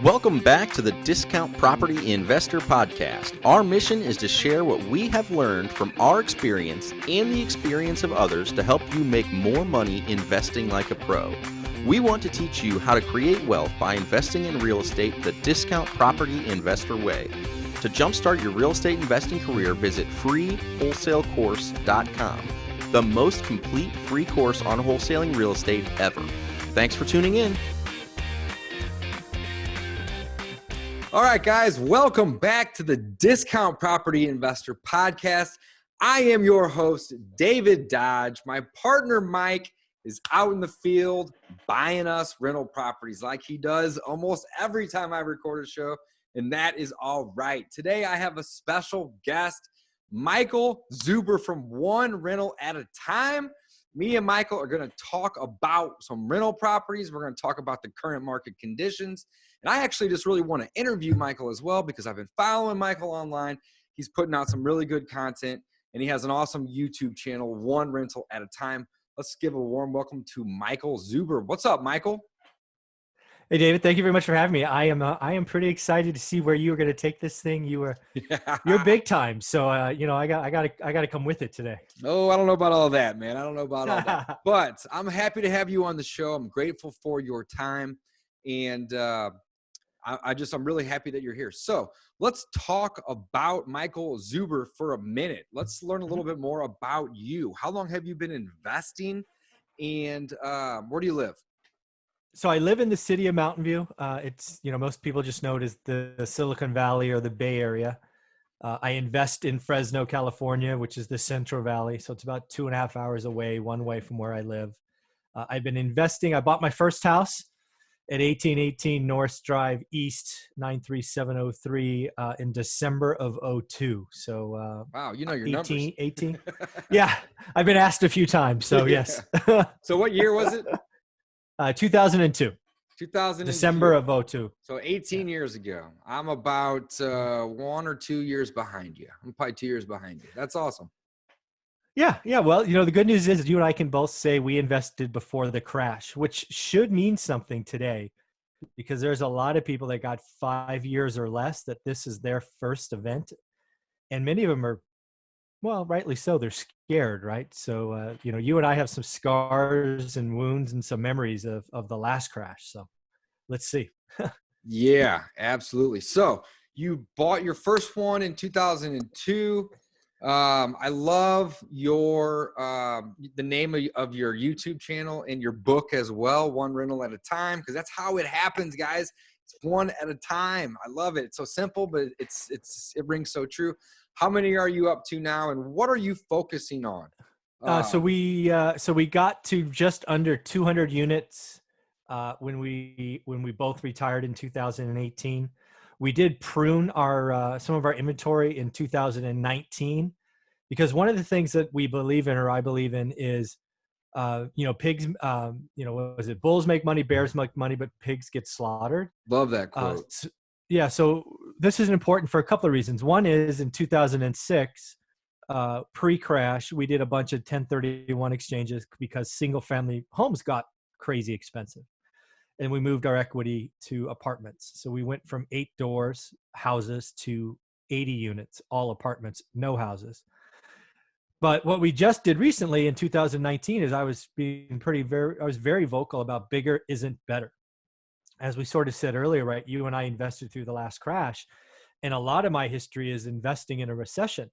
Welcome back to the Discount Property Investor Podcast. Our mission is to share what we have learned from our experience and the experience of others to help you make more money investing like a pro. We want to teach you how to create wealth by investing in real estate the Discount Property Investor way. To jumpstart your real estate investing career, visit freewholesalecourse.com, the most complete free course on wholesaling real estate ever. Thanks for tuning in. All right, guys, welcome back to the Discount Property Investor Podcast. I am your host, David Dodge. My partner, Mike, is out in the field buying us rental properties like he does almost every time I record a show, and that is all right. Today, I have a special guest, Michael Zuber from One Rental at a Time. Me and Michael are going to talk about some rental properties. We're going to talk about the current market conditions. And I actually just really want to interview Michael as well because I've been following Michael online. He's putting out some really good content, and he has an awesome YouTube channel, One Rental at a Time. Let's give a warm welcome to Michael Zuber. What's up, Michael? Hey, David, thank you very much for having me. I am pretty excited to see where you are going to take this thing. You're big time. So, I got to come with it today. Oh, I don't know about all that, man. I don't know about all that, but I'm happy to have you on the show. I'm grateful for your time. And, I'm really happy that you're here. So let's talk about Michael Zuber for a minute. Let's learn a little bit more about you. How long have you been investing, and where do you live? So I live in the city of Mountain View. It's, most people just know it as the Silicon Valley or the Bay Area. I invest in Fresno, California, which is the Central Valley. So it's about 2.5 hours away, one way from where I live. I've been investing. I bought my first house at 1818 North Drive East, 93703 in December of 02. So wow, you know your 18, numbers. 18. Yeah, I've been asked a few times. So yes. So what year was it? 2002. 2002. December of 02. So 18 years ago. I'm about 1 or 2 years behind you. I'm probably 2 years behind you. That's awesome. Yeah. Well, the good news is you and I can both say we invested before the crash, which should mean something today because there's a lot of people that got 5 years or less that this is their first event. And many of them are, well, rightly so. They're scared, right? So, you and I have some scars and wounds and some memories of the last crash. So let's see. Yeah, absolutely. So you bought your first one in 2002. I love your the name of your YouTube channel and your book as well, One Rental at a Time, because that's how it happens, guys. It's one at a time. I love it. It's so simple, but it rings so true. How many are you up to now, and what are you focusing on? So we got to just under 200 units when we both retired in 2018. We did prune our some of our inventory in 2019 because one of the things that we believe in, or I believe in, is pigs. What was it? Bulls make money, bears make money, but pigs get slaughtered. Love that quote. So this is important for a couple of reasons. One is in 2006, pre-crash, we did a bunch of 1031 exchanges because single-family homes got crazy expensive. And we moved our equity to apartments. So we went from 8 doors, houses, to 80 units, all apartments, no houses. But what we just did recently in 2019 is I was very vocal about bigger isn't better. As we sort of said earlier, right? You and I invested through the last crash. And a lot of my history is investing in a recession.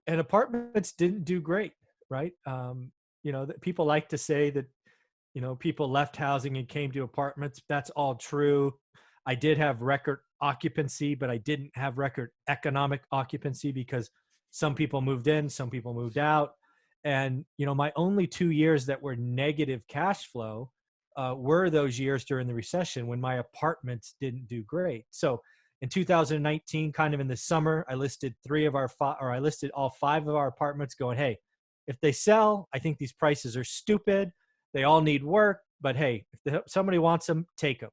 And apartments didn't do great, right? People like to say that, people left housing and came to apartments. That's all true. I did have record occupancy, but I didn't have record economic occupancy because some people moved in, some people moved out. And, my only 2 years that were negative cash flow were those years during the recession when my apartments didn't do great. So in 2019, kind of in the summer, I listed all 5 of our apartments going, hey, if they sell, I think these prices are stupid. They all need work, but hey, if somebody wants them, take them.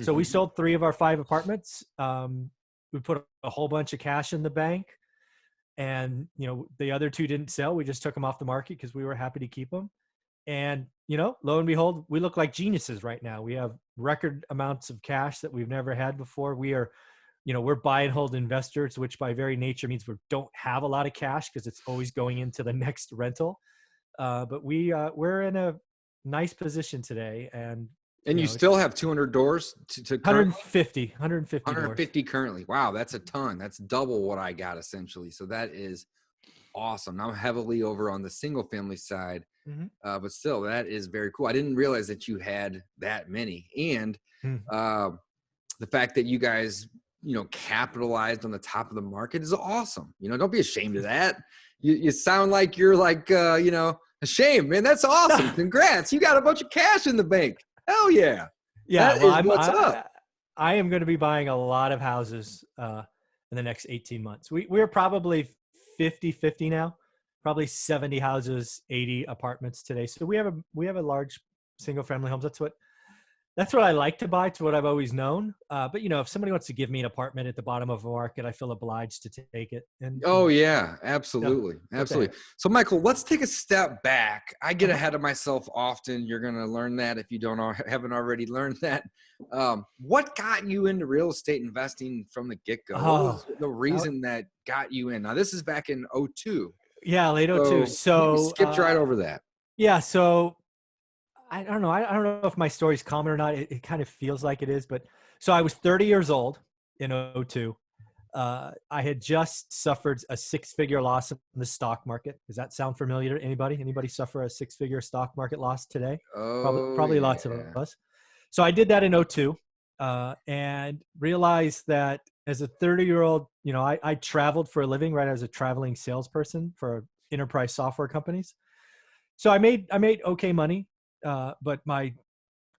So we sold 3 of our 5 apartments. We put a whole bunch of cash in the bank, and the other 2 didn't sell. We just took them off the market because we were happy to keep them. And lo and behold, we look like geniuses right now. We have record amounts of cash that we've never had before. We are, we're buy and hold investors, which by very nature means we don't have a lot of cash because it's always going into the next rental. But we're in a nice position today. And you still have 200 doors to 150 150 currently. Wow, that's a ton. That's double what I got essentially. So that is awesome. I'm heavily over on the single family side, but still, that is very cool. I didn't realize that you had that many, and the fact that you guys, capitalized on the top of the market is awesome. Don't be ashamed of that. You sound like you're like, ashamed, man. That's awesome. Congrats. You got a bunch of cash in the bank. Hell yeah. Yeah. What's up. I am going to be buying a lot of houses in the next 18 months. We're probably 50-50 now, probably 70 houses, 80 apartments today. So we have a large single family homes. That's what I like to buy. It's what I've always known. But if somebody wants to give me an apartment at the bottom of a market, I feel obliged to take it. And yeah, absolutely. Absolutely. So Michael, let's take a step back. I get ahead of myself often. You're going to learn that if you haven't already learned that. What got you into real estate investing from the get-go? What was the reason that got you in? Now this is back in 2002. Yeah, late 2002. So you skipped right over that. Yeah. So I don't know. I don't know if my story's common or not. It kind of feels like it is, but so I was 30 years old in 2002. I had just suffered a 6-figure loss in the stock market. Does that sound familiar to anybody? Anybody suffer a 6-figure stock market loss today? Probably lots of us. So I did that in 2002 and realized that as a 30-year-old, I traveled for a living, right? I was a traveling salesperson for enterprise software companies. So I made okay money. But my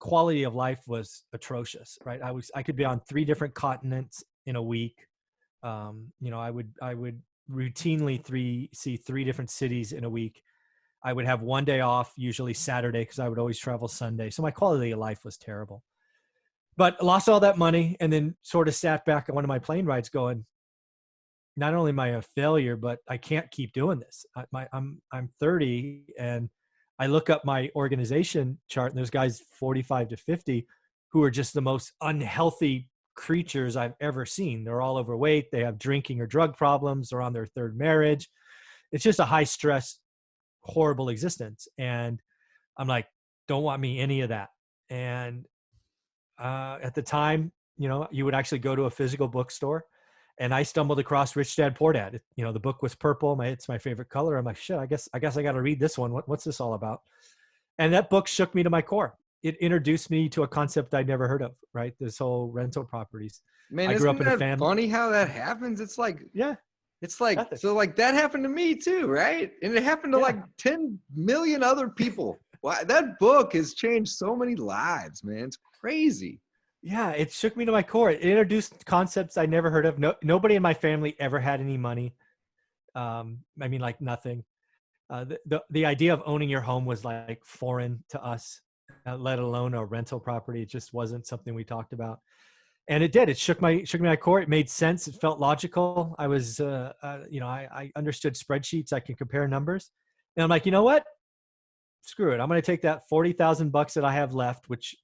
quality of life was atrocious, right? I could be on 3 different continents in a week. I would routinely see 3 different cities in a week. I would have 1 day off, usually Saturday, because I would always travel Sunday. So my quality of life was terrible. But I lost all that money and then sort of sat back on one of my plane rides going, not only am I a failure, but I can't keep doing this. I'm 30 and I look up my organization chart and there's guys 45 to 50 who are just the most unhealthy creatures I've ever seen. They're all overweight. They have drinking or drug problems. They're on their 3rd marriage. It's just a high stress, horrible existence. And I'm like, don't want me any of that. And at the time, you would actually go to a physical bookstore. And I stumbled across Rich Dad Poor Dad. The book was purple. It's my favorite color. I'm like, shit, I guess I got to read this one. What's this all about? And that book shook me to my core. It introduced me to a concept I'd never heard of, right? This whole rental properties. Man, I grew up in a family. Funny how that happens. It's like, nothing. So like that happened to me too, right? And it happened to like 10 million other people. Wow, that book has changed so many lives, man. It's crazy. Yeah, it shook me to my core. It introduced concepts I never heard of. Nobody in my family ever had any money. Like nothing. The idea of owning your home was like foreign to us, let alone a rental property. It just wasn't something we talked about. And it did. It shook me to my core. It made sense. It felt logical. I was, I understood spreadsheets. I can compare numbers. And I'm like, you know what? Screw it. I'm going to take that $40,000 that I have left, which,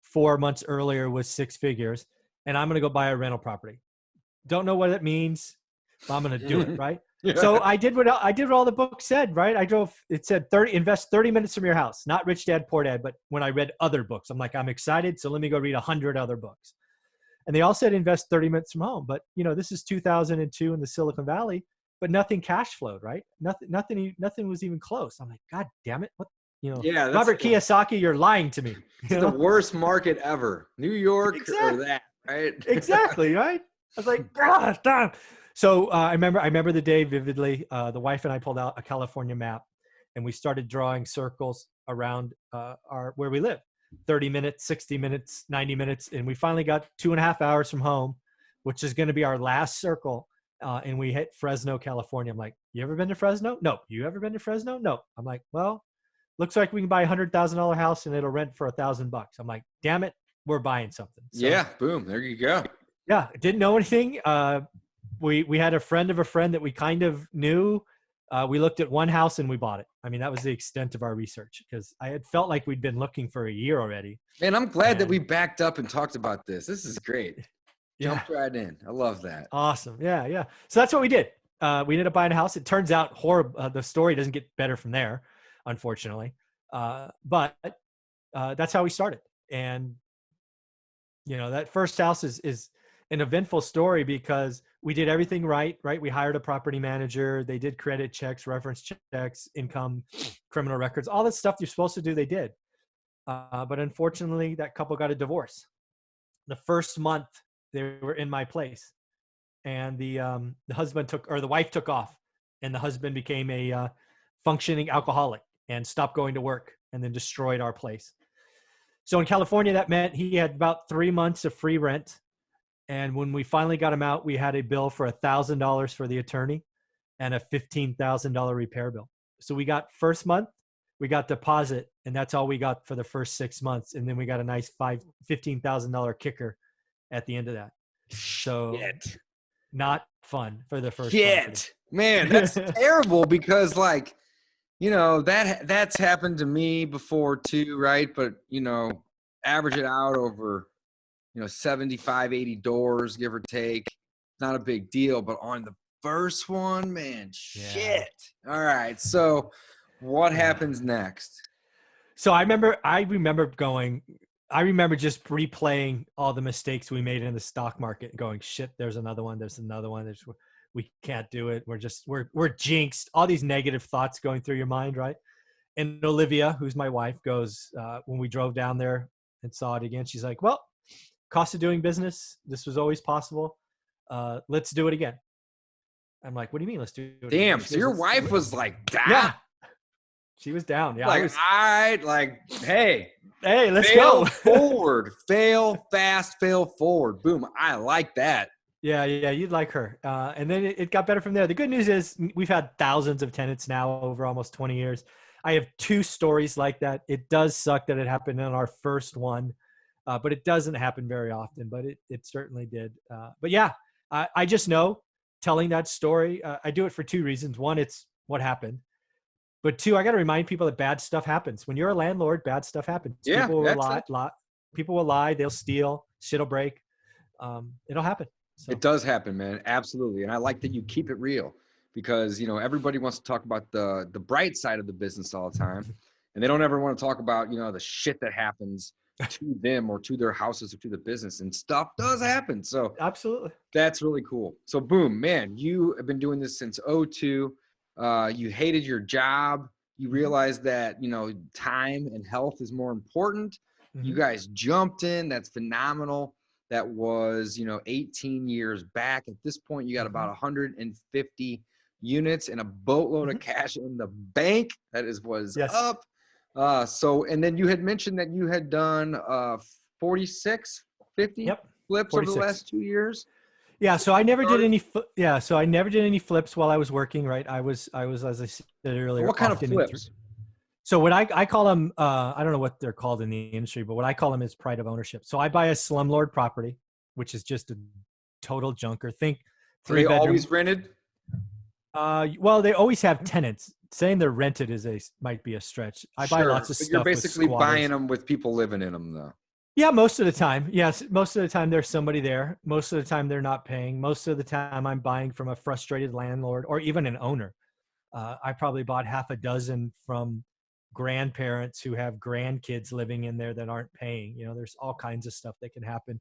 4 months earlier was 6 figures, and I'm going to go buy a rental property. Don't know what it means, but I'm going to do it. Right. So I did what all the book said, right? It said invest 30 minutes from your house, not Rich Dad, Poor Dad. But when I read other books, I'm like, I'm excited. So let me go read 100 other books. And they all said, invest 30 minutes from home. But this is 2002 in the Silicon Valley, but nothing cash flowed, right? Nothing was even close. I'm like, God damn it. What? Robert Kiyosaki, you're lying to me. It's the worst market ever. New York or that, right? Exactly, right? I was like, God damn. So I remember the day vividly. The wife and I pulled out a California map, and we started drawing circles around where we live. 30 minutes, 60 minutes, 90 minutes, and we finally got 2.5 hours from home, which is going to be our last circle. And we hit Fresno, California. I'm like, you ever been to Fresno? No. You ever been to Fresno? No. I'm like, well, looks like we can buy $100,000 house and it'll rent for $1,000. I'm like, damn it, we're buying something. So, yeah, boom, there you go. Yeah, didn't know anything. We had a friend of a friend that we kind of knew. We looked at one house and we bought it. I mean, that was the extent of our research because I had felt like we'd been looking for a year already. Man, I'm glad that we backed up and talked about this. This is great. Yeah. Jumped right in. I love that. Awesome. Yeah. Yeah. So that's what we did. We ended up buying a house. It turns out the story doesn't get better from there, unfortunately. But that's how we started. And, that first house is an eventful story because we did everything right? We hired a property manager. They did credit checks, reference checks, income, criminal records, all that stuff you're supposed to do, they did. But unfortunately, that couple got a divorce. The first month they were in my place, and the wife took off, and the husband became a functioning alcoholic and stopped going to work, and then destroyed our place. So in California, that meant he had about 3 months of free rent. And when we finally got him out, we had a bill for $1,000 for the attorney and a $15,000 repair bill. So we got first month, we got deposit, and that's all we got for the first 6 months. And then we got a nice $15,000 kicker at the end of that. So not fun for the first month. Man, that's terrible because that's happened to me before too, right? But, average it out over, 75, 80 doors, give or take. Not a big deal. But on the first one, man, shit. All right. So what happens next? So I remember just replaying all the mistakes we made in the stock market and going, shit, there's another one. We can't do it. We're jinxed. All these negative thoughts going through your mind, right? And Olivia, who's my wife, goes, when we drove down there and saw it again, she's like, well, cost of doing business. This was always possible. Let's do it again. I'm like, what do you mean? Let's do it Damn. again? So your wife was like, down. Yeah. She was down. Yeah. All right. Hey, let's fail go forward, fail fast, fail forward. Boom. I like that. Yeah. You'd like her. And then it got better from there. The good news is we've had thousands of tenants now over almost 20 years. I have 2 stories like that. It does suck that it happened on our first one, but it doesn't happen very often, but it certainly did. But yeah, I just know telling that story, I do it for 2 reasons. One, it's what happened. But 2, I got to remind people that bad stuff happens. When you're a landlord, bad stuff happens. Yeah, people will lie, they'll steal, shit'll break. It'll happen. So. It does happen, man. Absolutely. And I like that you keep it real because, everybody wants to talk about the bright side of the business all the time. And they don't ever want to talk about, the shit that happens to them or to their houses or to the business, and stuff does happen. So absolutely. That's really cool. So boom, man, you have been doing this since 2002. You hated your job. You realized that, time and health is more important. Mm-hmm. You guys jumped in. That's phenomenal. That was, 18 years back. At this point, you got about 150 units and a boatload of cash in the bank. That was up. And then you had mentioned that you had done 46, 50 flips 46. Over the last 2 years. Yeah, so I never did any. So I never did any flips while I was working. Right, I was as I said earlier. What kind of flips? So what I call them, I don't know what they're called in the industry, but what I call them is pride of ownership. So I buy a slumlord property, which is just a total junker. Think 3 bedroom. Always rented? Well, they always have tenants. Saying they're rented might be a stretch. I buy lots of stuff. You're basically buying them with people living in them, though. Yeah, most of the time. Yes, most of the time there's somebody there. Most of the time they're not paying. Most of the time I'm buying from a frustrated landlord or even an owner. I probably bought half a dozen from grandparents who have grandkids living in there that aren't paying. There's all kinds of stuff that can happen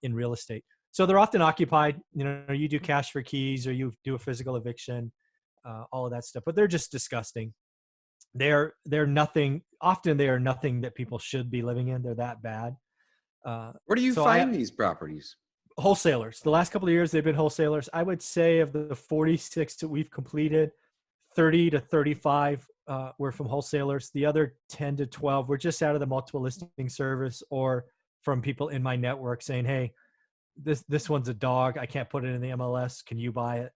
in real estate. So they're often occupied. You do cash for keys or you do a physical eviction, all of that stuff. But they're just disgusting. They're nothing. Often they are nothing that people should be living in. They're that bad. Where do you find these properties? Wholesalers. The last couple of years, they've been wholesalers. I would say of the 46 that we've completed, 30 to 35 were from wholesalers. The other 10 to 12 were just out of the multiple listing service or from people in my network saying, hey, this one's a dog. I can't put it in the MLS. Can you buy it?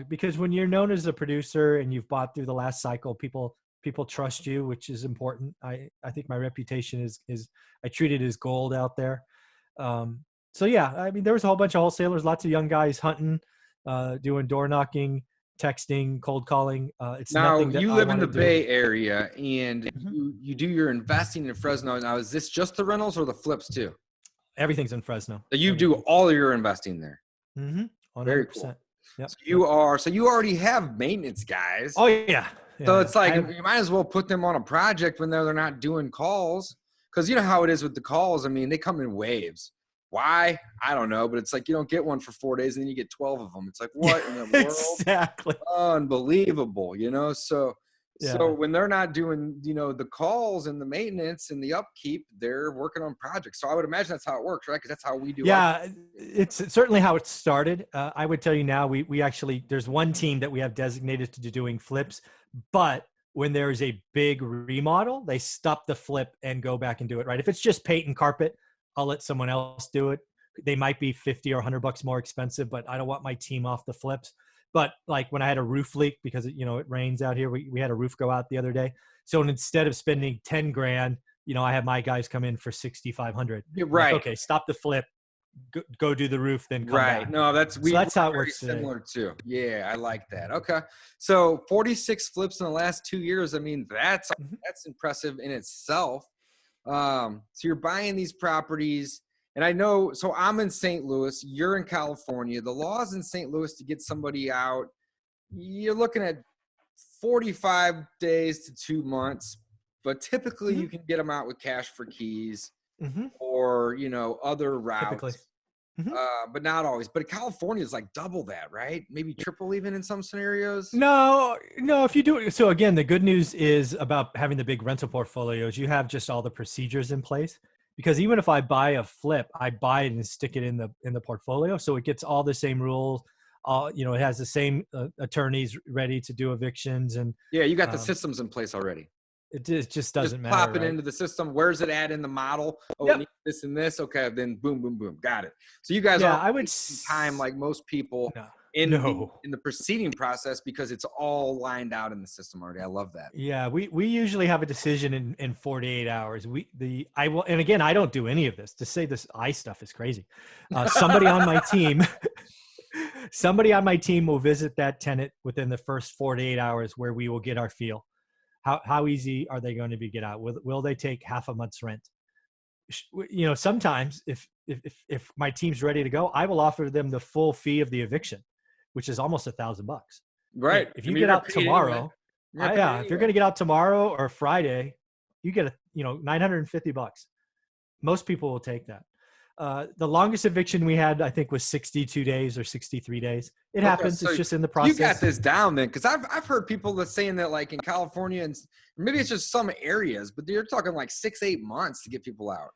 Because when you're known as a producer and you've bought through the last cycle, people trust you, which is important. I think my reputation is I treat it as gold out there. So yeah, I mean, there was a whole bunch of wholesalers, lots of young guys hunting, doing door knocking, texting, cold calling. It's Now, nothing that you I live in want the to do. Bay Area, and Mhm. you do your investing in Fresno. Now, is this just the rentals or the flips too? Everything's in Fresno. So you do all your investing there. Mm-hmm. Very cool. 100%. Yep. So you already have maintenance guys. Oh yeah. So Yeah. it's like you might as well put them on a project when they're not doing calls, because you know how it is with the calls. I mean, they come in waves. Why? I don't know, but it's like you don't get one for 4 days and then you get 12 of them. It's like, what in the world? Exactly. Unbelievable, So Yeah. when they're not doing, the calls and the maintenance and the upkeep, they're working on projects. So I would imagine that's how it works, right? Because that's how we do. Yeah, it's certainly how it started. I would tell you now, we actually, there's one team that we have designated to doing flips, but when there's a big remodel, they stop the flip and go back and do it, right? If it's just paint and carpet, I'll let someone else do it. They might be 50 or $100 more expensive, but I don't want my team off the flips. But like when I had a roof leak, because it rains out here, we had a roof go out the other day. So instead of spending 10 grand, I have my guys come in for 6,500. You're right. Like, okay, stop the flip, go do the roof, then come right. back. No, that's how it works similar too. Yeah, I like that. Okay, so 46 flips in the last 2 years. I mean, that's impressive in itself. So you're buying these properties, and I know. So I'm in St. Louis. You're in California. The laws in St. Louis to get somebody out, you're looking at 45 days to 2 months. But typically, you can get them out with cash for keys. Or other routes, but not always. But California is like double that, right? Maybe triple even in some scenarios. No. If you do it, so again, the good news is about having the big rental portfolios. You have just all the procedures in place, because even if I buy a flip, I buy it and stick it in the portfolio, so it gets all the same rules. It has the same attorneys ready to do evictions, and you got the systems in place already. It just doesn't matter. Plop it into the system. Where's it at in the model? Oh, it needs this and this. Okay, then boom, boom, boom. Got it. So you guys I would time like most people in the proceeding process, because it's all lined out in the system already. I love that. Yeah, we usually have a decision in 48 hours. And again, I don't do any of this. To say this stuff is crazy. Somebody on my team will visit that tenant within the first 48 hours, where we will get our feel. How easy are they going to be get out? Will they take half a month's rent? Sometimes if my team's ready to go, I will offer them the full fee of the eviction, which is almost $1,000. Right. If you get out tomorrow, if you're going to get out tomorrow or Friday, you get $950. Most people will take that. The longest eviction we had, I think, was 62 days or 63 days. It happens. So it's just in the process. You got this down then, because I've heard people that saying that, like in California, and maybe it's just some areas, but you're talking like 6-8 months to get people out.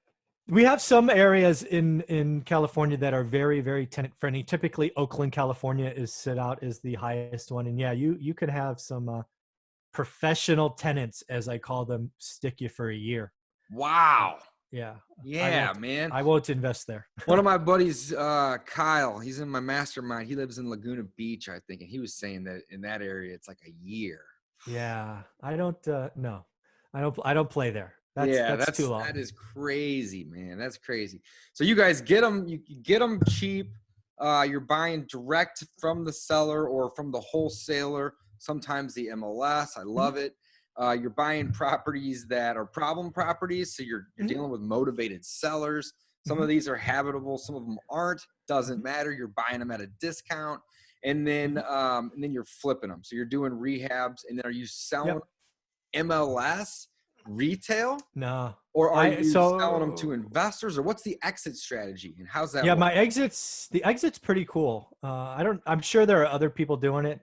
We have some areas in California that are very, very tenant friendly. Typically, Oakland, California is set out as the highest one. And you can have some professional tenants, as I call them, stick you for a year. Wow. Yeah, man. I won't invest there. One of my buddies, Kyle, he's in my mastermind. He lives in Laguna Beach, I think, and he was saying that in that area it's like a year. Yeah, I don't. No, I don't play there. That's too long. That is crazy, man. That's crazy. So you guys get them. You get them cheap. You're buying direct from the seller or from the wholesaler. Sometimes the MLS. I love it. You're buying properties that are problem properties, so you're dealing with motivated sellers. Some of these are habitable, some of them aren't. Doesn't matter. You're buying them at a discount, and then you're flipping them. So you're doing rehabs, and then are you selling MLS retail? No. Or are you selling them to investors, or what's the exit strategy, and how's that? Yeah, work? the exit's pretty cool. I'm sure there are other people doing it.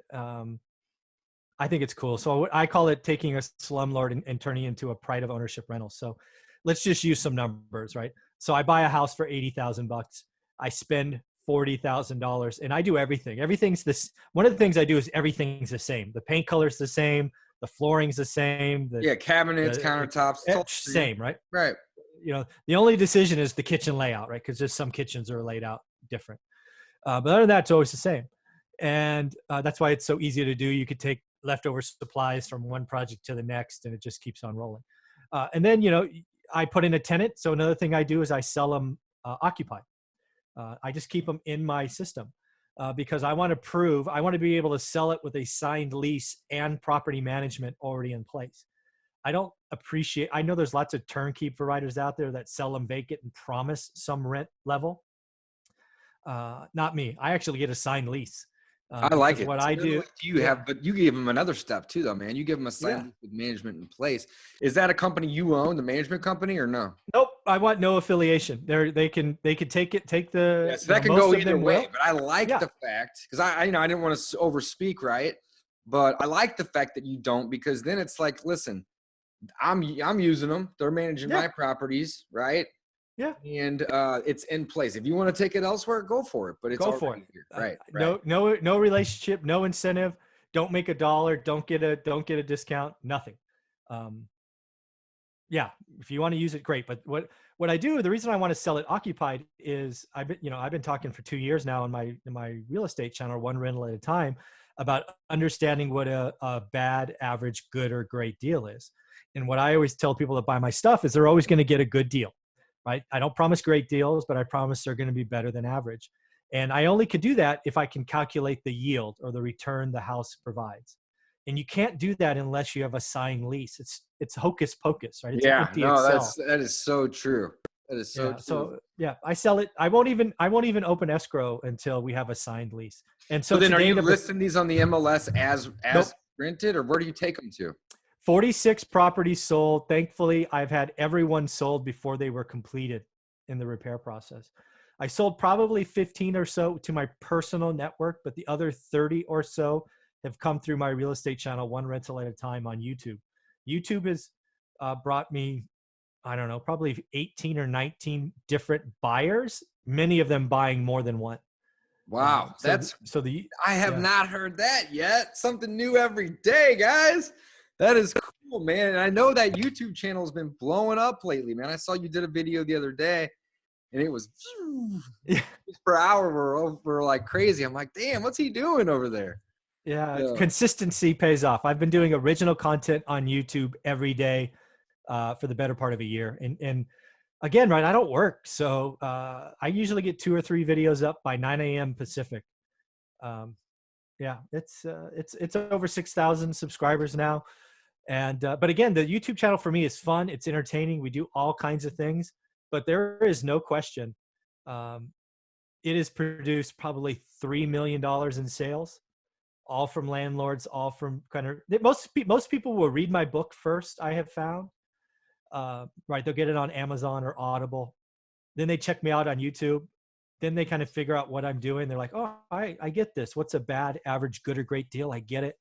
I think it's cool. So I call it taking a slumlord and turning it into a pride of ownership rental. So let's just use some numbers, right? So I buy a house for $80,000. I spend $40,000 and I do everything. Everything's this. One of the things I do is everything's the same. The paint color's the same. The flooring's the same. Cabinets, countertops, it's all same, right? Right. The only decision is the kitchen layout, right? Because just some kitchens are laid out different. But other than that, it's always the same. And that's why it's so easy to do. You could take leftover supplies from one project to the next, and it just keeps on rolling. And then, I put in a tenant. So another thing I do is I sell them occupied. I just keep them in my system. because I want to be able to sell it with a signed lease and property management already in place. I know there's lots of turnkey providers out there that sell them vacant and promise some rent level. Not me. I actually get a signed lease. I like it. What I do, but you gave them another step too, though, man. You give them a signed lease with management in place. Is that a company you own, the management company, or no? Nope. I want no affiliation. They can take the. Yes, that can go either way. Will. But I like the fact, because I didn't want to overspeak, right? But I like the fact that you don't, because then it's like, listen, I'm using them. They're managing my properties, right? Yeah. And it's in place. If you want to take it elsewhere, go for it. But it's already here. Right. No relationship, no incentive. Don't make $1. Don't get a discount. Nothing. Yeah. If you want to use it, great. But what I do, the reason I want to sell it occupied is I've been talking for 2 years now in my real estate channel, one rental at a time, about understanding what a bad, average, good, or great deal is. And what I always tell people that buy my stuff is they're always going to get a good deal. Right? I don't promise great deals, but I promise they're going to be better than average. And I only could do that if I can calculate the yield or the return the house provides. And you can't do that unless you have a signed lease. It's hocus pocus, right? It's empty Excel. That is so true. That is so true. So I sell it. I won't even open escrow until we have a signed lease. And so then are you listing these on the MLS as Nope. rented, or where do you take them to? 46 properties sold. Thankfully, I've had everyone sold before they were completed in the repair process. I sold probably 15 or so to my personal network, but the other 30 or so have come through my real estate channel, one rental at a time on YouTube. YouTube has brought me, I don't know, probably 18 or 19 different buyers, many of them buying more than one. Wow. I have not heard that yet. Something new every day, guys. That is cool, man. And I know that YouTube channel has been blowing up lately, man. I saw you did a video the other day, and it was per hour. We're like crazy. I'm like, damn, what's he doing over there? Yeah, consistency pays off. I've been doing original content on YouTube every day for the better part of a year. And again, right, I don't work. So I usually get 2 or 3 videos up by 9 a.m. Pacific. Yeah, it's over 6,000 subscribers now. And, but again, the YouTube channel for me is fun. It's entertaining. We do all kinds of things, but there is no question. It has produced probably $3 million in sales, all from landlords, all from most people will read my book first. I have found, right. They'll get it on Amazon or Audible. Then they check me out on YouTube. Then they kind of figure out what I'm doing. They're like, oh, I get this. What's a bad, average, good, or great deal? I get it.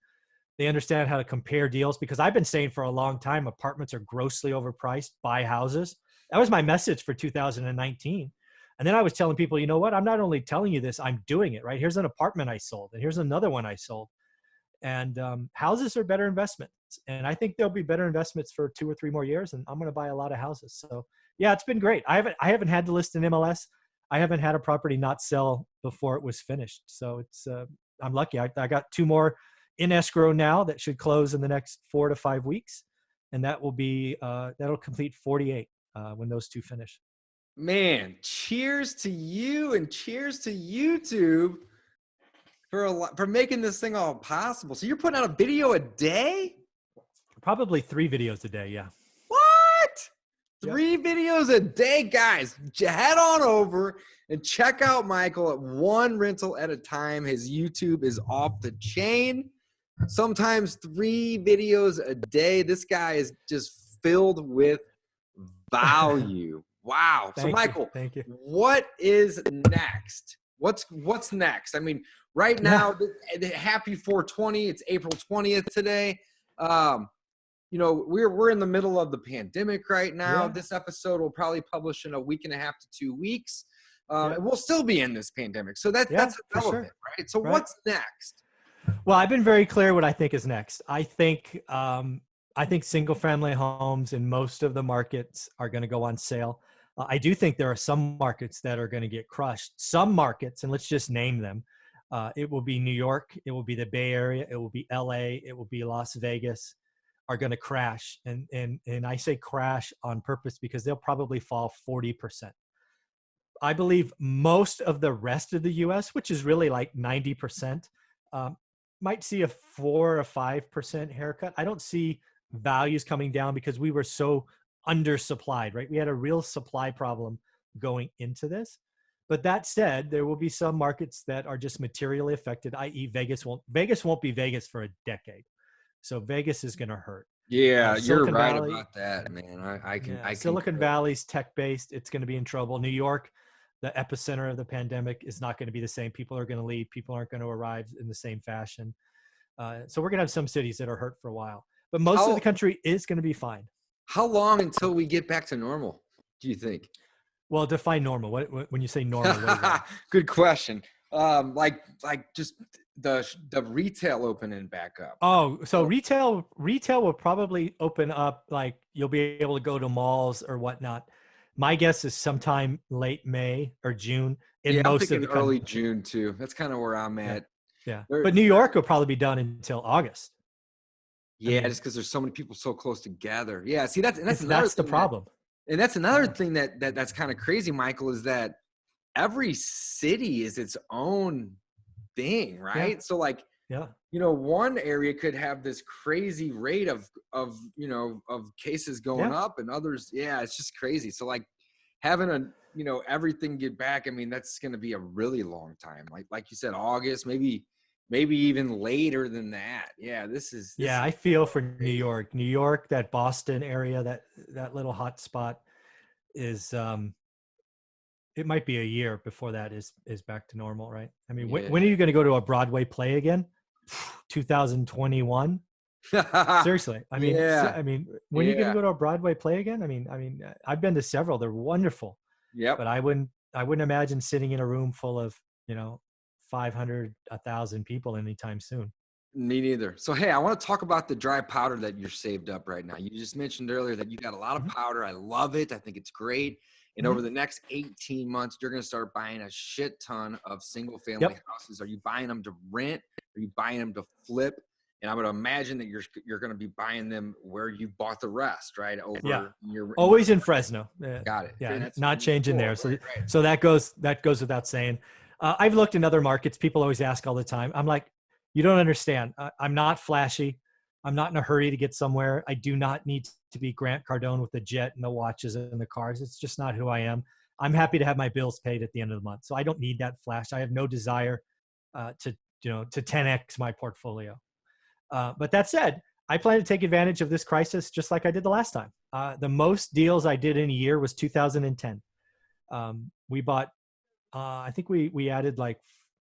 They understand how to compare deals, because I've been saying for a long time, apartments are grossly overpriced. Buy houses. That was my message for 2019. And then I was telling people, you know what? I'm not only telling you this, I'm doing it, right? Here's an apartment I sold, and here's another one I sold. And houses are better investments. And I think there'll be better investments for 2 or 3 more years. And I'm going to buy a lot of houses. So yeah, it's been great. I haven't had to list an MLS. I haven't had a property not sell before it was finished. So it's, I'm lucky. I got 2 more in escrow now that should close in the next 4 to 5 weeks. And that will be, that'll complete 48 when those 2 finish. Man, cheers to you and cheers to YouTube for making this thing all possible. So you're putting out a video a day? Probably 3 videos a day. Yeah. What? 3 videos a day, guys. Head on over and check out Michael at one rental at a time. His YouTube is off the chain. Sometimes 3 videos a day. This guy is just filled with value. Wow. So Michael, thank you. What is next? What's next? I mean, right now, happy 420. It's April 20th today. You know, we're in the middle of the pandemic right now. Yeah. This episode will probably publish in a week and a half to 2 weeks. And we'll still be in this pandemic. So that's irrelevant, right? So what's next? Well, I've been very clear what I think is next. I think single family homes in most of the markets are going to go on sale. I do think there are some markets that are going to get crushed. Some markets, and let's just name them. It will be New York. It will be the Bay Area. It will be LA. It will be Las Vegas, are going to crash. And I say crash on purpose because they'll probably fall 40%. I believe most of the rest of the US, which is really like 90%, might see a 4 or 5% haircut. I don't see values coming down because we were so undersupplied, right? We had a real supply problem going into this. But that said, there will be some markets that are just materially affected, i.e. Vegas won't be Vegas for a decade. So Vegas is going to hurt. Yeah, you're Silicon right Valley, about that, man. I can, yeah, I can. Silicon Valley's tech-based. It's going to be in trouble. New York, the epicenter of the pandemic, is not going to be the same. People are going to leave. People aren't going to arrive in the same fashion. So we're going to have some cities that are hurt for a while. But most of the country is going to be fine. How long until we get back to normal, do you think? Well, define normal. What when you say normal, what is that? Good question. Like just the retail opening back up. Oh, so retail will probably open up. Like you'll be able to go to malls or whatnot. My guess is sometime late May or June in I'm most of thinking the early country. June too. That's kind of where I'm at. Yeah. But New York will probably be done until August. Yeah, just because there's so many people so close together. Yeah, see that's the problem. That's another thing that's kind of crazy, Michael, is that every city is its own thing, right? Yeah. So like, one area could have this crazy rate of cases going up, and others, it's just crazy. So like having everything get back, I mean, that's going to be a really long time. Like you said, August, maybe even later than that. Yeah, this I feel for New York, that Boston area, that little hot spot is, it might be a year before that is back to normal, right? I mean, when are you going to go to a Broadway play again? 2021. Seriously. I mean, when are you going to go to a Broadway play again? I mean, I've been to several. They're wonderful. Yeah. But I wouldn't imagine sitting in a room full of, 500, 1,000 people anytime soon. Me neither. So, hey, I want to talk about the dry powder that you're saved up right now. You just mentioned earlier that you got a lot of powder. I love it. I think it's great. And over the next 18 months, you're going to start buying a shit ton of single family houses. Are you buying them to rent? Are you buying them to flip? And I would imagine that you're going to be buying them where you bought the rest, right? Always in Fresno. Got it. Yeah, not changing there. So, so that goes without saying. I've looked in other markets. People always ask all the time. I'm like, you don't understand. I'm not flashy. I'm not in a hurry to get somewhere. I do not need to be Grant Cardone with the jet and the watches and the cars. It's just not who I am. I'm happy to have my bills paid at the end of the month. So I don't need that flash. I have no desire to 10x my portfolio. But that said, I plan to take advantage of this crisis just like I did the last time. The most deals I did in a year was 2010. We bought, I think we added like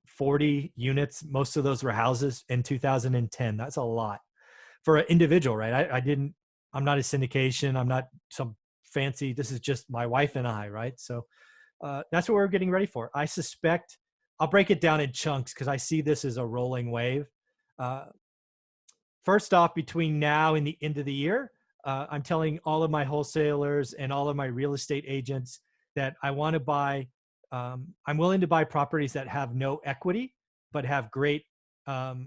40 units. Most of those were houses in 2010. That's a lot for an individual, right? I'm not a syndication. I'm not some fancy, this is just my wife and I, right? So that's what we're getting ready for. I suspect I'll break it down in chunks because I see this as a rolling wave. First off, between now and the end of the year, I'm telling all of my wholesalers and all of my real estate agents that I want to buy, I'm willing to buy properties that have no equity, but have great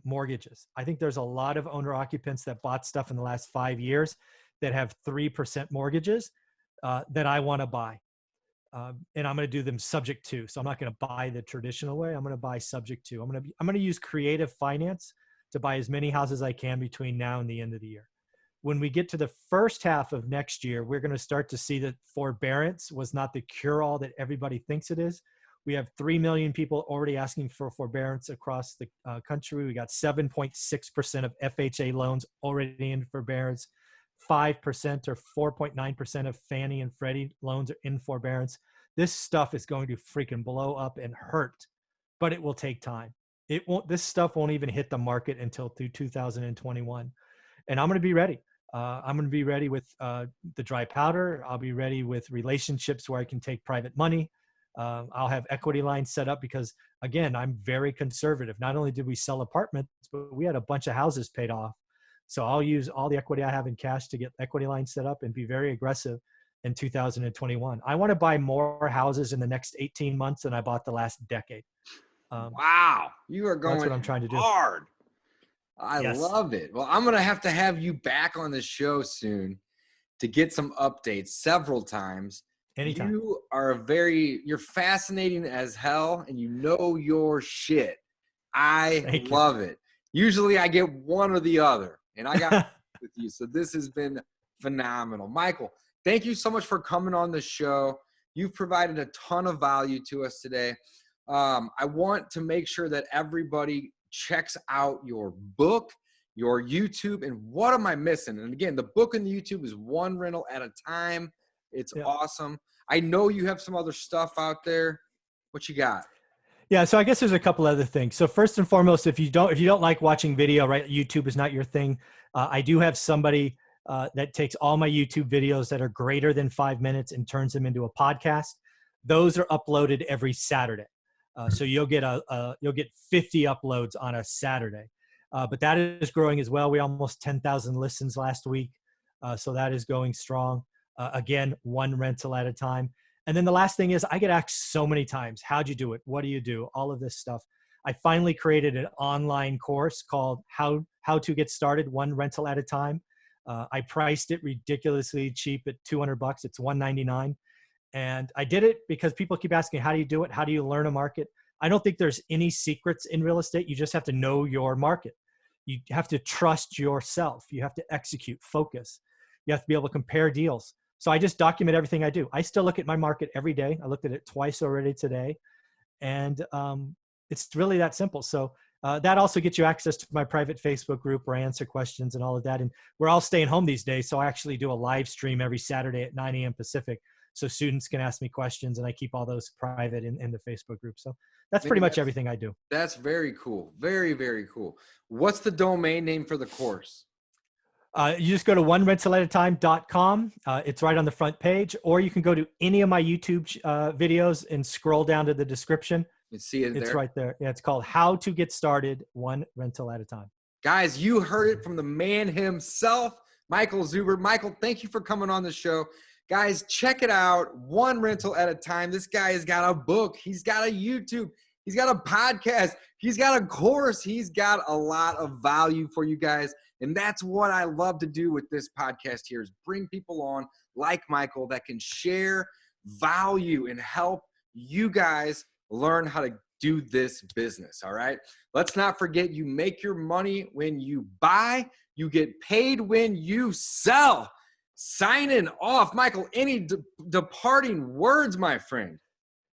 mortgages. I think there's a lot of owner occupants that bought stuff in the last 5 years that have 3% mortgages that I want to buy. And I'm going to do them subject to. So I'm not going to buy the traditional way. I'm going to buy subject to. I'm going to use creative finance to buy as many houses as I can between now and the end of the year. When we get to the first half of next year, we're going to start to see that forbearance was not the cure-all that everybody thinks it is. We have 3 million people already asking for forbearance across the country. We got 7.6% of FHA loans already in forbearance. 5% or 4.9% of Fannie and Freddie loans are in forbearance. This stuff is going to freaking blow up and hurt, but it will take time. This stuff won't even hit the market until through 2021. And I'm going to be ready. I'm going to be ready with the dry powder. I'll be ready with relationships where I can take private money. I'll have equity lines set up because, again, I'm very conservative. Not only did we sell apartments, but we had a bunch of houses paid off. So I'll use all the equity I have in cash to get equity lines set up and be very aggressive in 2021. I want to buy more houses in the next 18 months than I bought the last decade. Wow. You are going that's what I'm trying to do. hard. I love it. Well, I'm going to have you back on the show soon to get some updates several times Anytime. You're fascinating as hell, and you know your shit. I love it. Usually I get one or the other, and I got with you. So this has been phenomenal. Michael, thank you so much for coming on the show. You've provided a ton of value to us today. I want to make sure that everybody checks out your book, your YouTube, and what am I missing? And again, the book and the YouTube is one rental at a time. It's awesome. I know you have some other stuff out there. What you got? Yeah, so I guess there's a couple other things. So first and foremost, if you don't like watching video, right? YouTube is not your thing. I do have somebody that takes all my YouTube videos that are greater than 5 minutes and turns them into a podcast. Those are uploaded every Saturday. So you'll get 50 uploads on a Saturday. But that is growing as well. We almost 10,000 listens last week. So that is going strong. Again, one rental at a time. And then the last thing is I get asked so many times, how'd you do it? What do you do? All of this stuff. I finally created an online course called How to Get Started One Rental at a Time. I priced it ridiculously cheap at $200. It's $199. And I did it because people keep asking, how do you do it? How do you learn a market? I don't think there's any secrets in real estate. You just have to know your market. You have to trust yourself. You have to execute, focus. You have to be able to compare deals. So I just document everything I do. I still look at my market every day. I looked at it twice already today. And it's really that simple. So that also gets you access to my private Facebook group where I answer questions and all of that. And we're all staying home these days. So I actually do a live stream every Saturday at 9 a.m. Pacific. So students can ask me questions, and I keep all those private in the Facebook group. So that's pretty much everything I do. That's very cool. Very, very cool. What's the domain name for the course? You just go to onerentalatatime.com. It's right on the front page, or you can go to any of my YouTube videos and scroll down to the description. You see it there? It's right there. Yeah, it's called How to Get Started One Rental at a Time. Guys, you heard it from the man himself, Michael Zuber. Michael, thank you for coming on the show. Guys, check it out. One rental at a time. This guy has got a book. He's got a YouTube. He's got a podcast. He's got a course. He's got a lot of value for you guys. And that's what I love to do with this podcast here is bring people on like Michael that can share value and help you guys learn how to do this business. All right. Let's not forget you make your money when you buy. You get paid when you sell. Signing off. Michael, any departing words, my friend?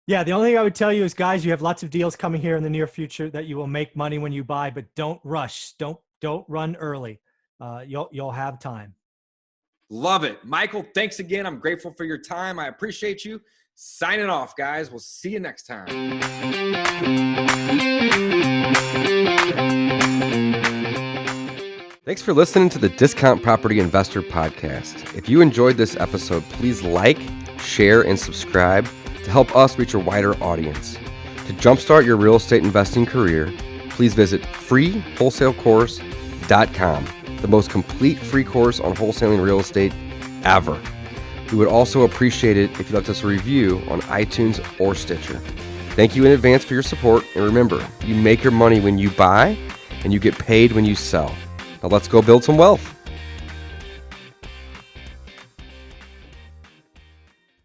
Yeah, the only thing I would tell you is, guys, you have lots of deals coming here in the near future that you will make money when you buy, but don't rush. Don't run early. You'll have time. Love it. Michael, thanks again. I'm grateful for your time. I appreciate you. Signing off, guys. We'll see you next time. Thanks for listening to the Discount Property Investor Podcast. If you enjoyed this episode, please like, share, and subscribe to help us reach a wider audience. To jumpstart your real estate investing career, please visit freewholesalecourse.com, the most complete free course on wholesaling real estate ever. We would also appreciate it if you left us a review on iTunes or Stitcher. Thank you in advance for your support, and remember, you make your money when you buy, and you get paid when you sell. Now let's go build some wealth.